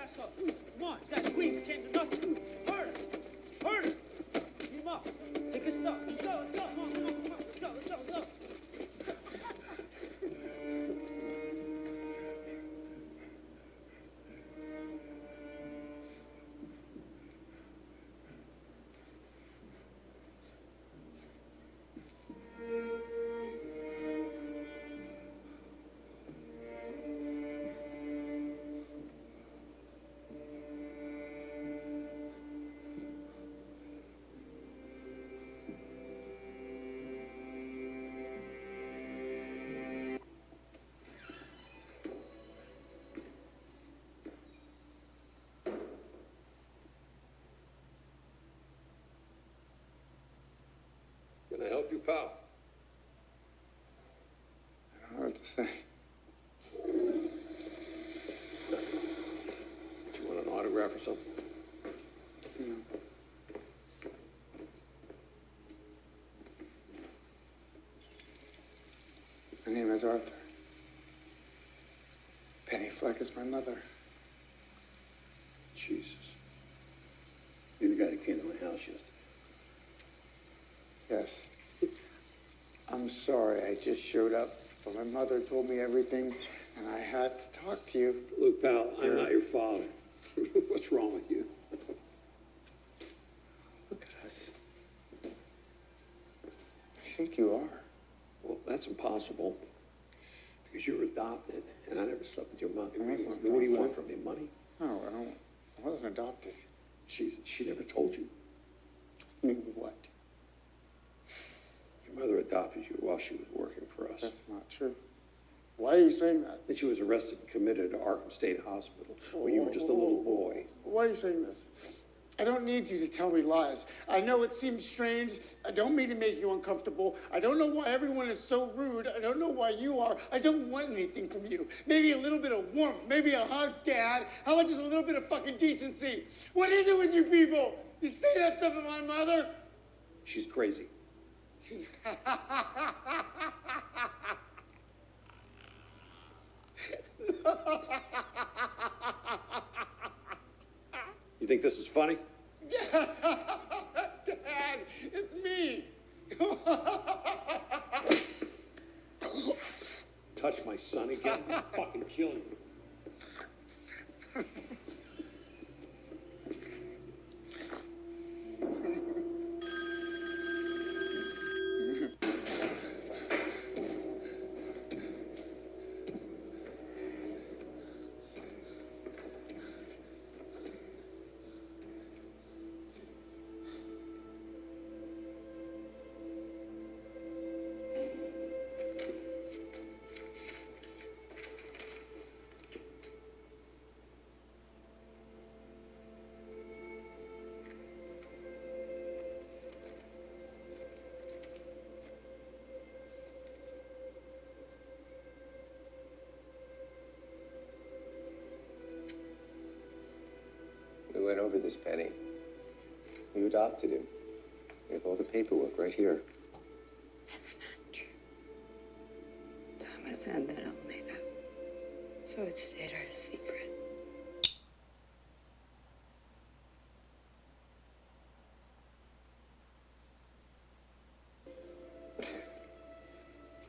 ass up. Come on, it's got squeeze. Can't do nothing. Harder. Harder. Keep him up. Take his stuff. Let's go. Let's go. Come on, come on, come on. Let's go. Let's go. Let's go. Can I help you, pal? I don't know what to say. Do you want an autograph or something? No. My name is Arthur. Penny Fleck is my mother. Jesus. You're the guy that came to my house yesterday. Yes. I'm sorry, I just showed up, but my mother told me everything, and I had to talk to you. Look, pal, I'm not your father. What's wrong with you? Look at us. I think you are. Well, that's impossible. Because you were adopted, and I never slept with your mother. I wasn't What do you want adopted. from me? Money? No, I wasn't adopted. She never told you. Me what? Your mother adopted you while she was working for us. That's not true. Why are you saying that? And she was arrested and committed to Arkham State Hospital when you were just a little boy. Why are you saying this? I don't need you to tell me lies. I know it seems strange. I don't mean to make you uncomfortable. I don't know why everyone is so rude. I don't know why you are. I don't want anything from you. Maybe a little bit of warmth. Maybe a hug, Dad. How about just a little bit of fucking decency? What is it with you people? You say that stuff of my mother? She's crazy. You think this is funny? Dad, it's me. Touch my son again, I'll fucking kill you. We went over this, Penny. You adopted him. We have all the paperwork right here. That's not true. Thomas had that all made up. So it stayed our secret.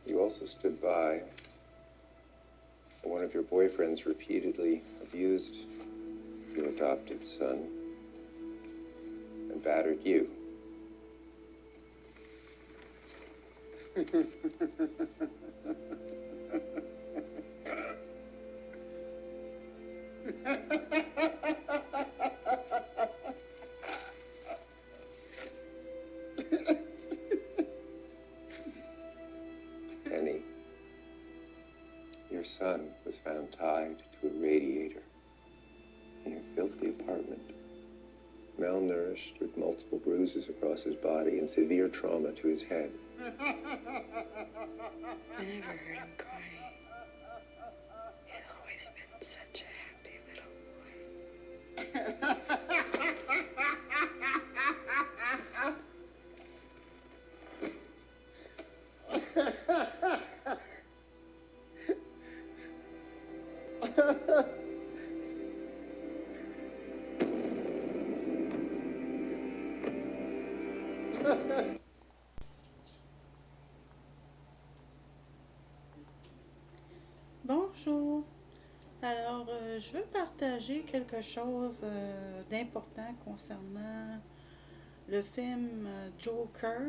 You also stood by when one of your boyfriends repeatedly abused your adopted son and battered you. Penny, your son was found tied to a radiator in your filthy apartment, malnourished with multiple bruises across his body and severe trauma to his head. I never heard him cry. He's always been such a happy little boy. je veux partager quelque chose d'important concernant le film Joker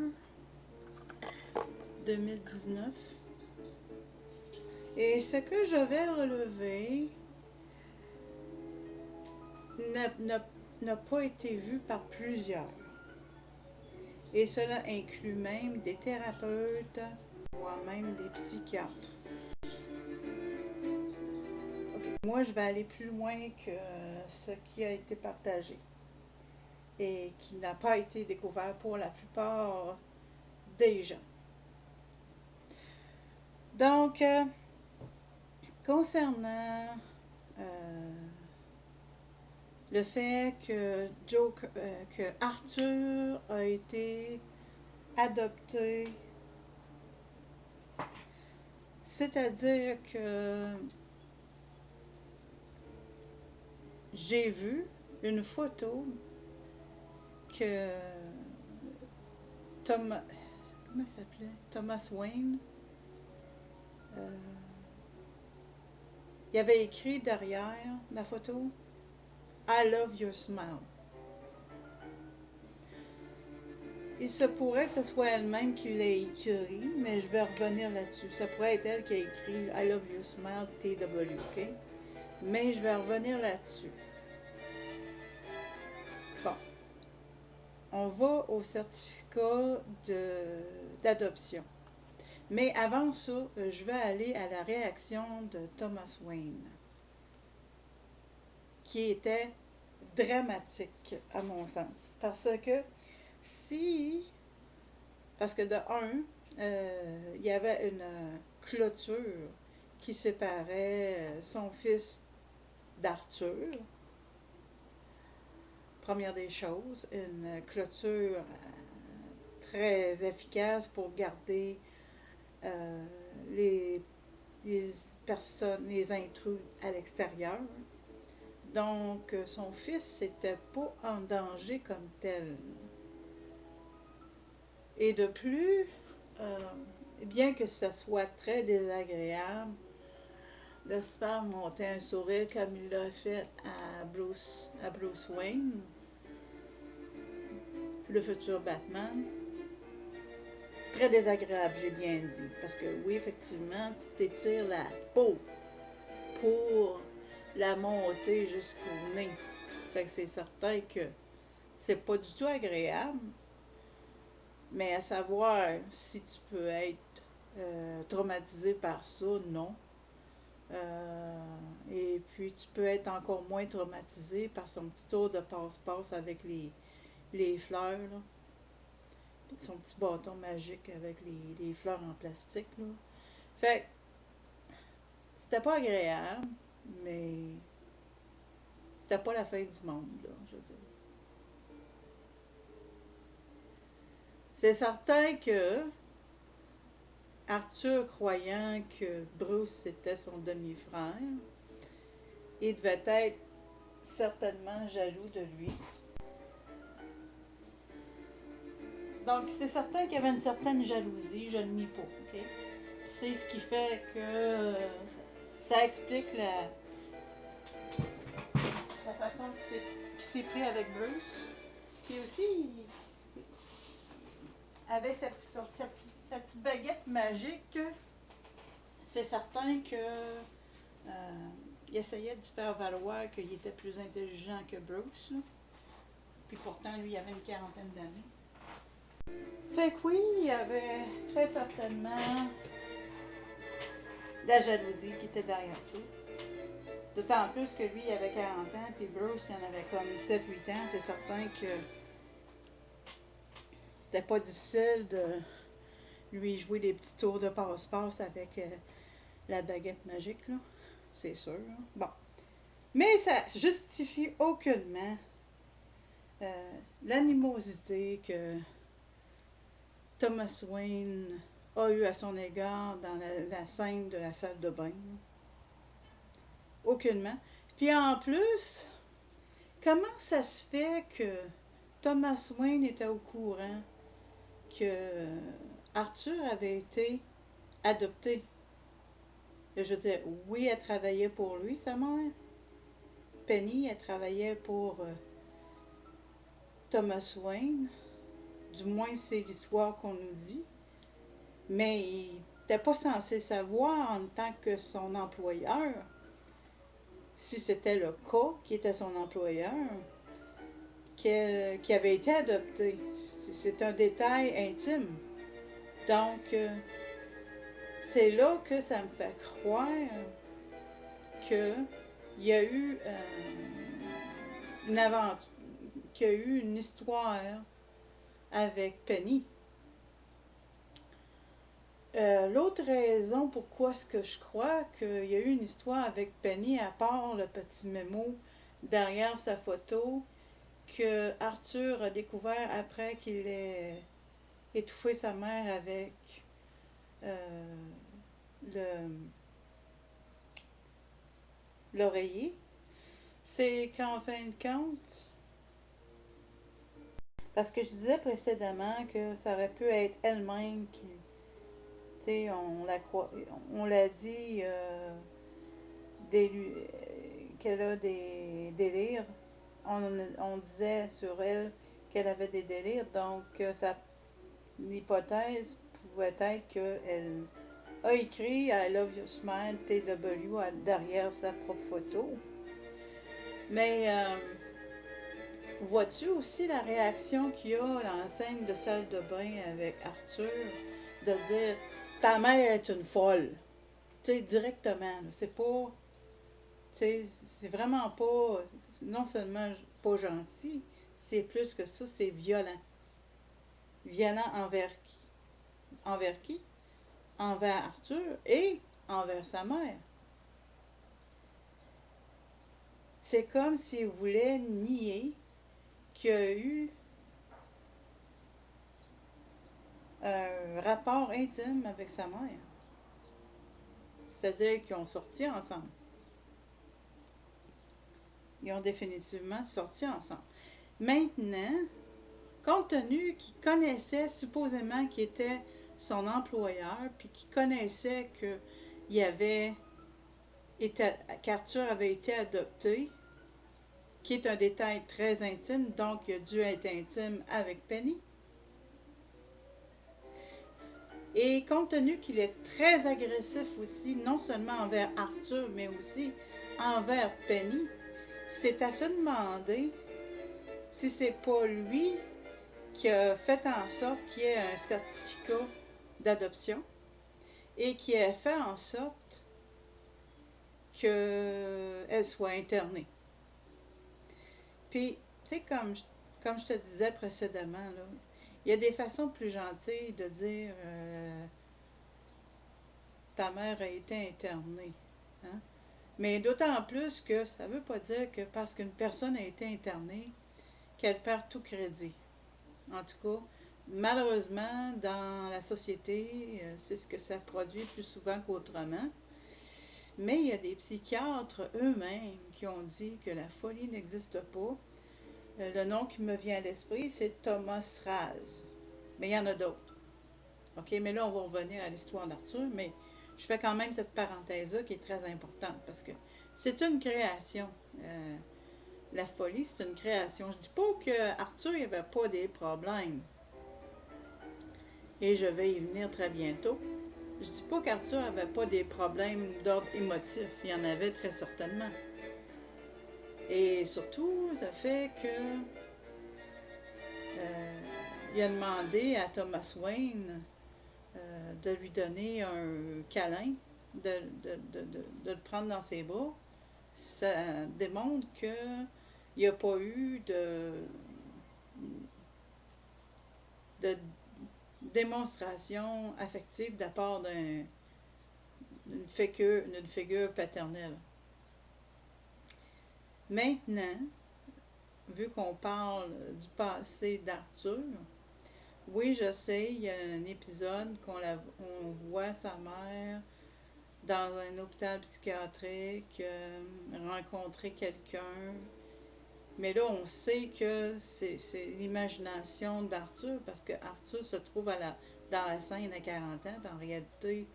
2019. Et ce que je vais relever n'a pas été vu par plusieurs. Et cela inclut même des thérapeutes, voire même des psychiatres. Okay. Moi, je vais aller plus loin que ce qui a été partagé et qui n'a pas été découvert pour la plupart des gens. Donc, concernant le fait que Arthur a été adopté, c'est-à-dire que j'ai vu une photo que comment il s'appelait? Thomas Wayne, il avait écrit derrière la photo « I love your smile ». Il se pourrait que ce soit elle-même qui l'ait écrit, mais je vais revenir là-dessus. Ça pourrait être elle qui a écrit « I love your smile » TW, ok? Mais je vais revenir là-dessus. Bon. On va au certificat d'adoption. Mais avant ça, je vais aller à la réaction de Thomas Wayne, qui était dramatique à mon sens. Parce que de un, il y avait une clôture qui séparait son fils d'Arthur. Première des choses, une clôture très efficace pour garder les personnes, les intrus à l'extérieur. Donc, son fils n'était pas en danger comme tel. Et de plus, bien que ce soit très désagréable de se faire monter un sourire comme il l'a fait à Bruce Wayne, le futur Batman, très désagréable, j'ai bien dit. Parce que oui, effectivement, tu t'étires la peau pour la monter jusqu'au nez. Fait que c'est certain que c'est pas du tout agréable. Mais à savoir si tu peux être traumatisé par ça, non. Et puis tu peux être encore moins traumatisé par son petit tour de passe-passe avec les fleurs, là. Son petit bâton magique avec les fleurs en plastique, là. Fait que c'était pas agréable, mais c'était pas la fin du monde, là, je veux dire. C'est certain que Arthur, croyant que Bruce était son demi-frère, il devait être certainement jaloux de lui. Donc, c'est certain qu'il y avait une certaine jalousie, je ne nie pas, ok? C'est ce qui fait que ça explique la façon qu'il s'est pris avec Bruce. Puis aussi, avec sa petite baguette magique, c'est certain que il essayait de faire valoir qu'il était plus intelligent que Bruce, là. Puis pourtant, lui, il avait une quarantaine d'années. Fait que oui, il y avait très certainement de la jalousie qui était derrière ça. D'autant plus que lui, il avait 40 ans, puis Bruce, il en avait comme 7-8 ans. C'est certain que c'était pas difficile de lui jouer des petits tours de passe-passe avec la baguette magique, là. C'est sûr, là. Bon. Mais ça justifie aucunement l'animosité que Thomas Wayne a eu à son égard dans la scène de la salle de bain. Aucunement. Puis en plus, comment ça se fait que Thomas Wayne était au courant que Arthur avait été adopté? Je veux dire, oui, elle travaillait pour lui, sa mère, Penny, elle travaillait pour Thomas Wayne. Du moins, c'est l'histoire qu'on nous dit. Mais il n'était pas censé savoir en tant que son employeur, si c'était le cas qui était son employeur, qui avait été adopté. C'est un détail intime. Donc, c'est là que ça me fait croire qu'il y a eu une aventure, qu'il y a eu une histoire avec Penny. L'autre raison pourquoi est-ce que je crois qu'il y a eu une histoire avec Penny, à part le petit mémo derrière sa photo, que Arthur a découvert après qu'il ait étouffé sa mère avec l'oreiller, c'est qu'en fin de compte, parce que je disais précédemment que ça aurait pu être elle-même qui, tu sais, on l'a dit qu'elle a des délires. On disait sur elle qu'elle avait des délires, donc l'hypothèse pouvait être qu'elle a écrit I Love You Smile TW derrière sa propre photo. Mais vois-tu aussi la réaction qu'il y a dans la scène de salle de bain avec Arthur, de dire ta mère est une folle, tu sais, directement. C'est pas, tu sais, c'est vraiment pas, non seulement pas gentil, c'est plus que ça, c'est violent. Violent envers qui? Envers qui? Envers Arthur et envers sa mère. C'est comme s'il voulait nier qu'il y a eu un rapport intime avec sa mère. C'est-à-dire qu'ils ont sorti ensemble. Ils ont définitivement sorti ensemble. Maintenant, compte tenu qu'il connaissait supposément qu'il était son employeur, puis qu'il connaissait qu'Arthur avait été adopté, qui est un détail très intime, donc il a dû être intime avec Penny. Et compte tenu qu'il est très agressif aussi, non seulement envers Arthur, mais aussi envers Penny, c'est à se demander si c'est pas lui qui a fait en sorte qu'il y ait un certificat d'adoption et qui a fait en sorte qu'elle soit internée. Puis, tu sais, comme je te disais précédemment, là, il y a des façons plus gentilles de dire ta mère a été internée. Hein? Mais d'autant plus que ça ne veut pas dire que parce qu'une personne a été internée, qu'elle perd tout crédit. En tout cas, malheureusement, dans la société, c'est ce que ça produit plus souvent qu'autrement. Mais il y a des psychiatres eux-mêmes qui ont dit que la folie n'existe pas. Le nom qui me vient à l'esprit, c'est Thomas Raz. Mais il y en a d'autres. OK, mais là, on va revenir à l'histoire d'Arthur, mais je fais quand même cette parenthèse-là qui est très importante parce que c'est une création. La folie, c'est une création. Je ne dis pas qu'Arthur n'avait pas des problèmes. Et je vais y venir très bientôt. Je ne dis pas qu'Arthur n'avait pas des problèmes d'ordre émotif. Il y en avait très certainement. Et surtout, le fait que il a demandé à Thomas Wayne de lui donner un câlin, de le prendre dans ses bras. Ça démontre qu'il n'y a pas eu de démonstration affective de la part d'une figure paternelle. Maintenant, vu qu'on parle du passé d'Arthur, oui, je sais, il y a un épisode on voit sa mère dans un hôpital psychiatrique rencontrer quelqu'un. Mais là, on sait que c'est l'imagination d'Arthur, parce que Arthur se trouve dans la scène à 40 ans, puis en réalité,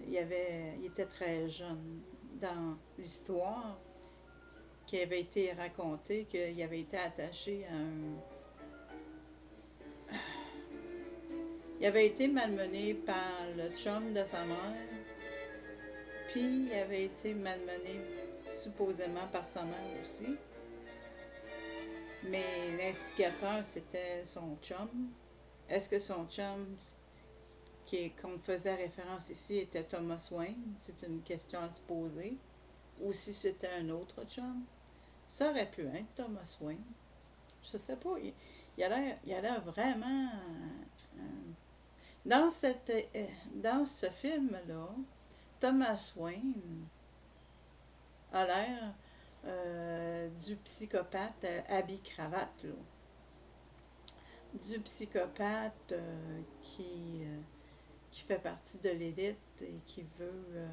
il était très jeune dans l'histoire. qui avait été raconté qu'il avait été attaché à un... Il avait été malmené par le chum de sa mère, puis il avait été malmené supposément par sa mère aussi. Mais l'instigateur, c'était son chum. Est-ce que son chum, qu'on faisait référence ici, était Thomas Wayne? C'est une question à se poser. Ou si c'était un autre chum. Ça aurait pu être Thomas Wayne. Je sais pas. Il a l'air vraiment... dans ce film-là, Thomas Wayne a l'air du psychopathe habit-cravate, là. Du psychopathe qui fait partie de l'élite et qui veut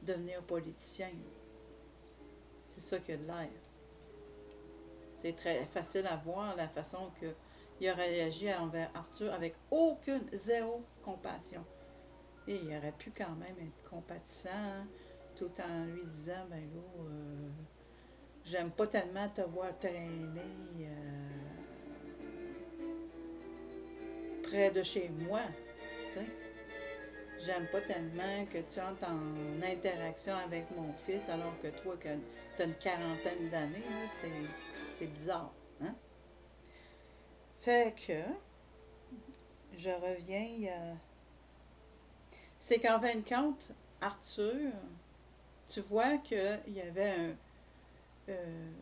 devenir politicien. C'est ça qu'il a de l'air. C'est très facile à voir la façon qu'il a réagi envers Arthur avec zéro compassion. Et il aurait pu quand même être compatissant, hein, tout en lui disant, ben là, j'aime pas tellement te voir traîner près de chez moi, tu sais. J'aime pas tellement que tu entres en interaction avec mon fils alors que toi, que tu as une quarantaine d'années, c'est bizarre, hein? Fait que, je reviens, c'est qu'en fin de compte, Arthur, tu vois qu'il y avait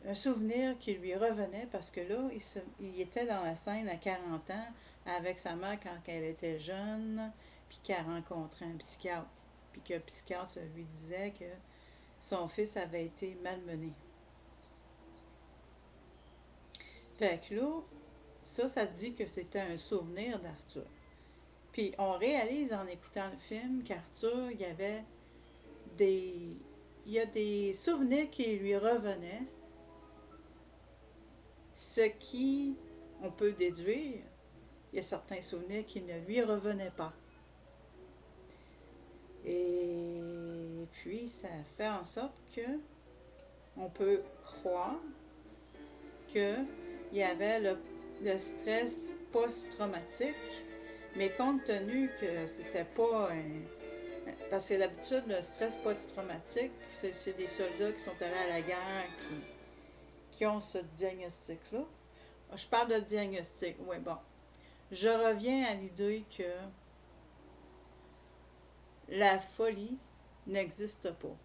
un souvenir qui lui revenait parce que là, il était dans la scène à 40 ans avec sa mère quand elle était jeune, puis qu'elle rencontrait un psychiatre, puis que le psychiatre lui disait que son fils avait été malmené. Fait que là, ça dit que c'était un souvenir d'Arthur. Puis on réalise en écoutant le film qu'Arthur, il y a des souvenirs qui lui revenaient, ce qui, on peut déduire, il y a certains souvenirs qui ne lui revenaient pas. Et puis, ça fait en sorte que on peut croire qu'il y avait le stress post-traumatique, mais compte tenu que c'était pas parce que l'habitude, le stress post-traumatique, c'est des soldats qui sont allés à la guerre qui ont ce diagnostic-là. Je parle de diagnostic, oui, bon. Je reviens à l'idée que la folie n'existe pas.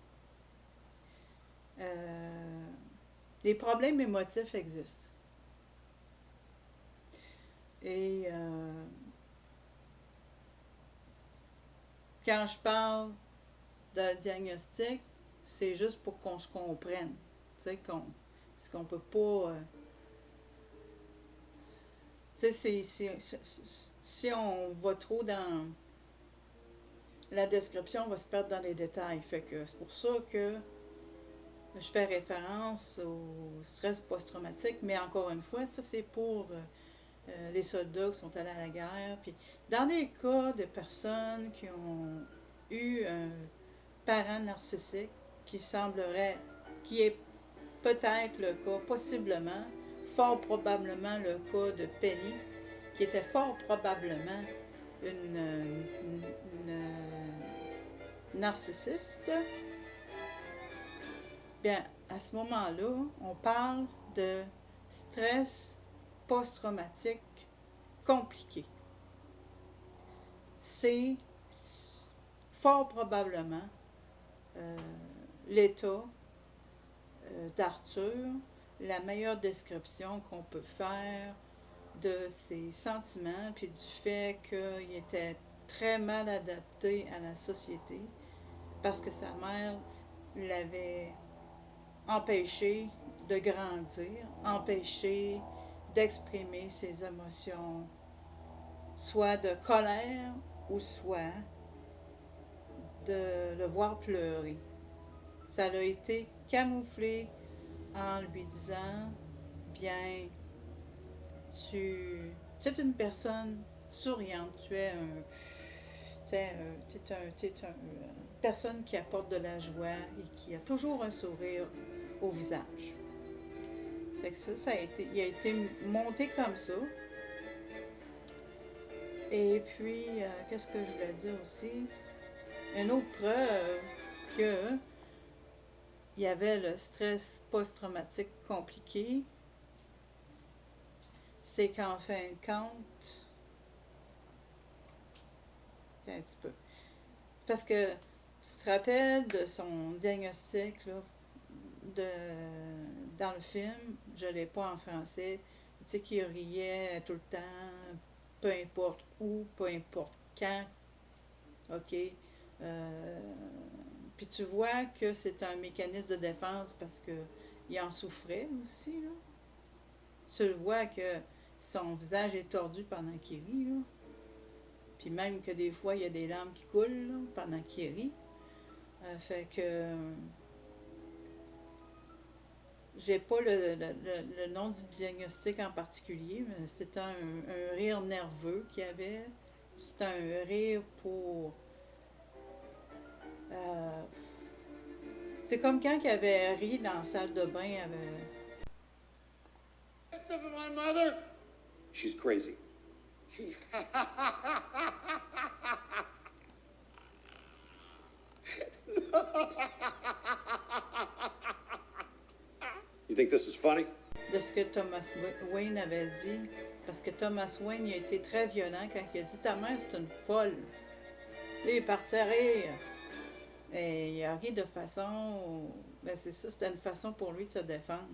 Les problèmes émotifs existent. Et quand je parle de diagnostic, c'est juste pour qu'on se comprenne. Tu sais, parce qu'on peut pas... tu sais, si on va trop dans la description, on va se perdre dans les détails. Fait que c'est pour ça que je fais référence au stress post-traumatique, mais encore une fois, ça c'est pour les soldats qui sont allés à la guerre. Puis dans les cas de personnes qui ont eu un parent narcissique, qui semblerait, qui est peut-être le cas, possiblement, fort probablement le cas de Penny, qui était fort probablement une narcissiste, bien, à ce moment-là, on parle de stress post-traumatique compliqué. C'est fort probablement l'état d'Arthur, la meilleure description qu'on peut faire de ses sentiments, puis du fait qu'il était très mal adapté à la société, parce que sa mère l'avait empêché de grandir, empêché d'exprimer ses émotions, soit de colère ou soit de le voir pleurer. Ça a été camouflé en lui disant, bien, tu es une personne souriante, t'es une personne qui apporte de la joie et qui a toujours un sourire au visage. Fait que ça il a été monté comme ça. Et puis, qu'est-ce que je voulais dire aussi? Une autre preuve que il y avait le stress post-traumatique compliqué, c'est qu'en fin de compte, un petit peu, parce que tu te rappelles de son diagnostic là, dans le film, je ne l'ai pas en français, tu sais qu'il riait tout le temps, peu importe où, peu importe quand, ok, puis tu vois que c'est un mécanisme de défense parce que il en souffrait aussi, là. Tu le vois que son visage est tordu pendant qu'il rit, là. Puis même que des fois, il y a des larmes qui coulent là, pendant qu'il rit. Fait que j'ai pas le nom du diagnostic en particulier, mais c'est un rire nerveux qu'il y avait. C'est un rire pour... c'est comme quand il avait ri dans la salle de bain avec... Some of my mother. She's crazy. You think this is funny? de ce que Thomas Wayne avait dit, parce que Thomas Wayne il a été très violent quand il a dit « Ta mère, c'est une folle. » Là, il est parti à rire. Et il a ri de façon... Ben c'est ça, c'était une façon pour lui de se défendre.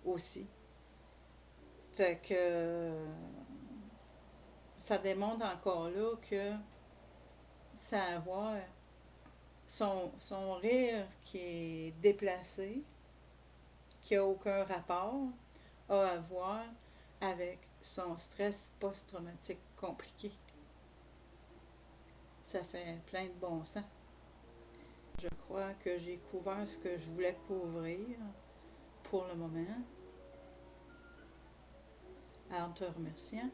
Aussi. Fait que... ça démontre encore là que ça a à voir... Son rire qui est déplacé, qui n'a aucun rapport, a à voir avec son stress post-traumatique compliqué. Ça fait plein de bon sens. Je crois que j'ai couvert ce que je voulais couvrir pour le moment, en te remerciant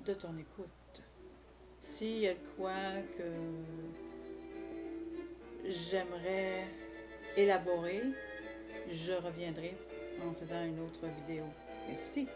de ton écoute. S'il y a de quoi que j'aimerais élaborer, je reviendrai en faisant une autre vidéo. Merci.